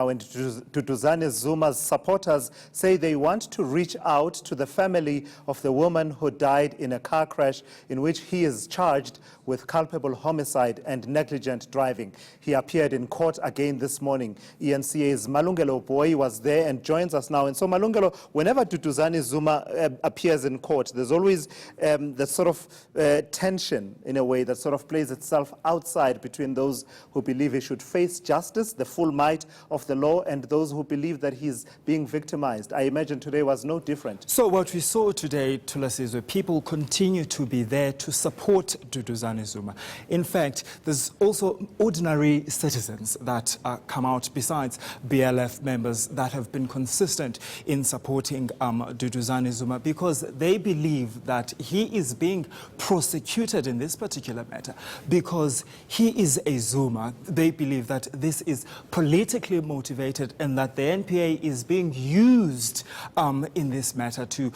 And Duduzane Zuma's supporters say they want to reach out to the family of the woman who died in a car crash in which he is charged with culpable homicide and negligent driving. He appeared in court again this morning. ENCA's Malungelo Boy was there and joins us now. And so, Malungelo, whenever Duduzane Zuma appears in court, there's always the sort of tension, in a way, that sort of plays itself outside between those who believe he should face justice, the full might of the law, and those who believe that he's being victimized. I imagine today was no different. So what we saw today, Tulas, is that people continue to be there to support Duduzane Zuma. In fact, there's also ordinary citizens that come out besides BLF members that have been consistent in supporting Duduzane Zuma, because they believe that he is being prosecuted in this particular matter because he is a Zuma. They believe that this is politically motivated and that the NPA is being used in this matter to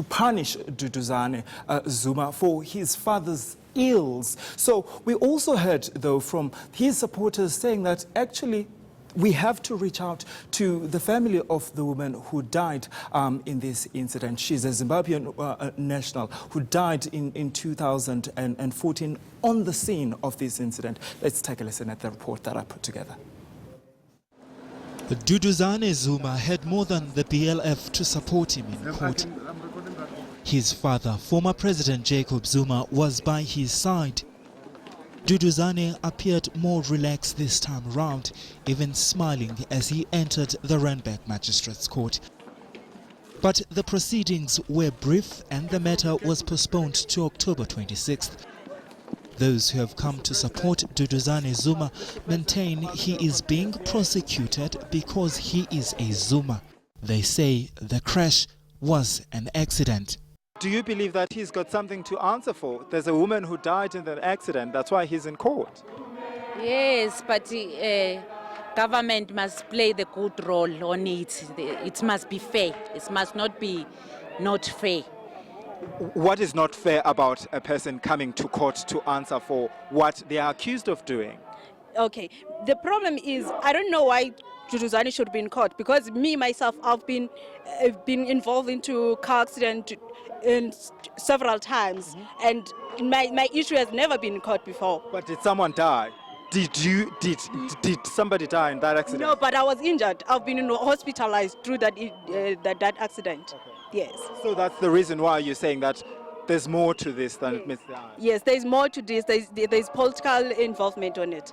punish Duduzane Zuma for his father's ills. So we also heard, though, from his supporters saying that actually we have to reach out to the family of the woman who died in this incident. She's a Zimbabwean national who died in 2014 on the scene of this incident. Let's take a listen at the report that I put together. Duduzane Zuma had more than the BLF to support him in court. His father, former President Jacob Zuma, was by his side. Duduzane appeared more relaxed this time around, even smiling as he entered the Randburg Magistrates Court. But the proceedings were brief and the matter was postponed to October 26th. Those who have come to support Duduzane Zuma maintain he is being prosecuted because he is a Zuma. They say the crash was an accident. Do you believe that he's got something to answer for? There's a woman who died in that accident. That's why he's in court. Yes, but government must play the good role on it. It must be fair. It must not be not fair. What is not fair about a person coming to court to answer for what they are accused of doing? Okay, the problem is I don't know why Duduzane should be in court, because me myself I've been involved into car accident in several times, and my issue has never been in court before. But did someone die? Did somebody die in that accident? No, but I was injured. I've been hospitalized through that accident. Okay. Yes. So that's the reason why you're saying that there's more to this than it meets the eye. Yes, there's more to this. There's political involvement on it.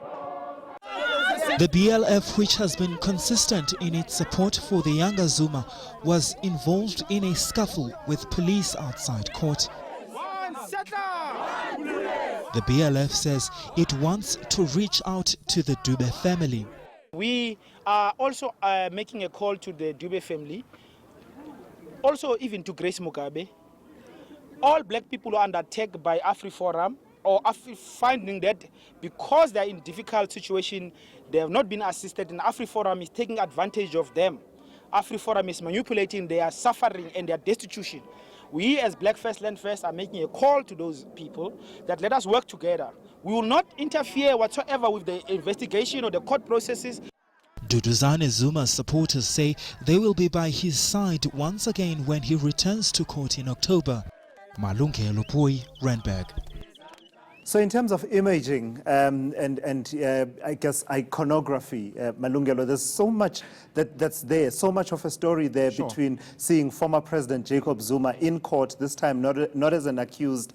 The BLF, which has been consistent in its support for the younger Zuma, was involved in a scuffle with police outside court. The BLF says it wants to reach out to the Dube family. We are also making a call to the Dube family, also even to Grace Mugabe. All black people are under attack by AfriForum, or finding that because they are in difficult situation, they have not been assisted, and AfriForum is taking advantage of them. AfriForum is manipulating their suffering and their destitution. We as Black First Land First are making a call to those people that let us work together. We will not interfere whatsoever with the investigation or the court processes. Duduzane Zuma's supporters say they will be by his side once again when he returns to court in October. Malungelo Boy, Randburg. So in terms of imaging and I guess iconography, Malungelo, there's so much that's there, so much of a story there. Sure. Between seeing former President Jacob Zuma in court, this time not as an accused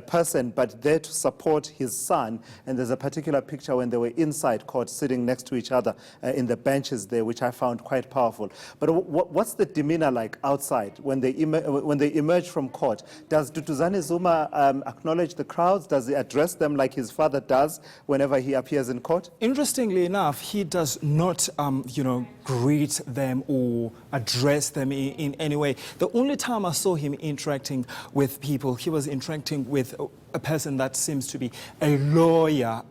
person, but there to support his son. And there's a particular picture when they were inside court, sitting next to each other in the benches there, which I found quite powerful. But what's the demeanor like outside when they emerge from court? Does Duduzane Zuma acknowledge the crowds? Does he address them like his father does whenever he appears in court? Interestingly enough, he does not, greet them or address them in any way. The only time I saw him interacting with people, he was interacting with a person that seems to be a lawyer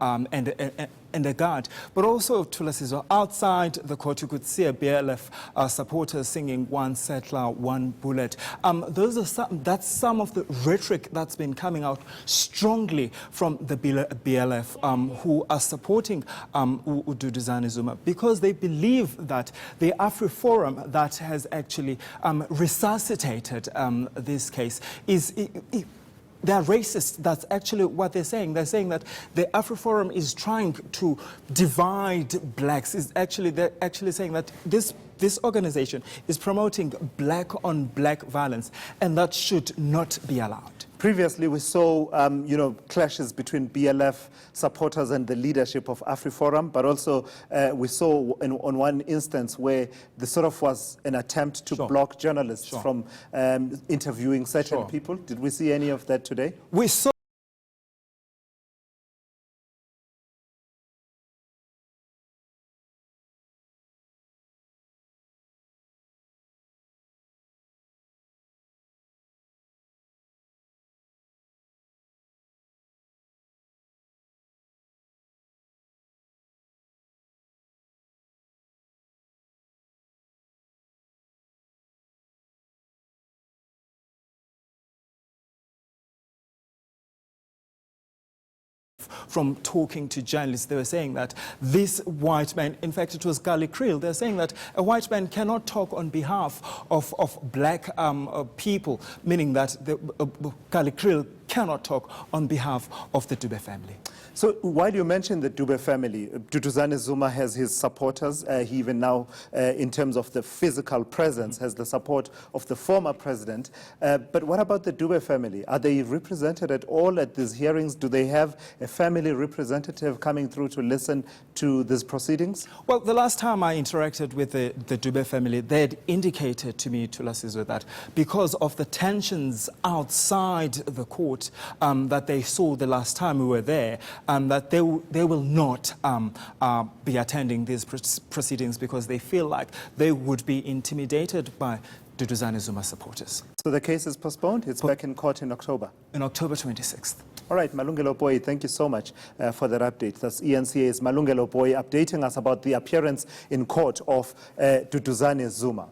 and a guard. But also, Thulasizwe, outside the court, you could see a BLF supporter singing "One Settler, One Bullet." That's some of the rhetoric that's been coming out strongly from the BLF, who are supporting Duduzane Zuma, because they believe that the AfriForum that has actually resuscitated this case they're racist. That's actually what they're saying. They're saying that the AfriForum is trying to divide blacks. They're actually saying that this organization is promoting black-on-black violence, and that should not be allowed. Previously, we saw, clashes between BLF supporters and the leadership of AfriForum, but also we saw on one instance where there sort of was an attempt to block journalists from interviewing certain people. Did we see any of that today? We saw from talking to journalists. They were saying that this white man, in fact it was Gully Creel, they're saying that a white man cannot talk on behalf of black people, meaning that Gully Creel cannot talk on behalf of the Dube family. So while you mentioned the Dube family, Duduzane Zuma has his supporters. He even now, in terms of the physical presence, has the support of the former president. But what about the Dube family? Are they represented at all at these hearings? Do they have a family representative coming through to listen to these proceedings? Well, the last time I interacted with the Dube family, they had indicated to me, Thulasizwe, that because of the tensions outside the court that they saw the last time we were there, that they will not be attending these proceedings because they feel like they would be intimidated by Duduzane Zuma supporters. So the case is postponed? It's back in court in October? In October 26th. All right, Malungelo Boy, thank you so much for that update. That's ENCA's Malungelo Boy updating us about the appearance in court of Duduzane Zuma.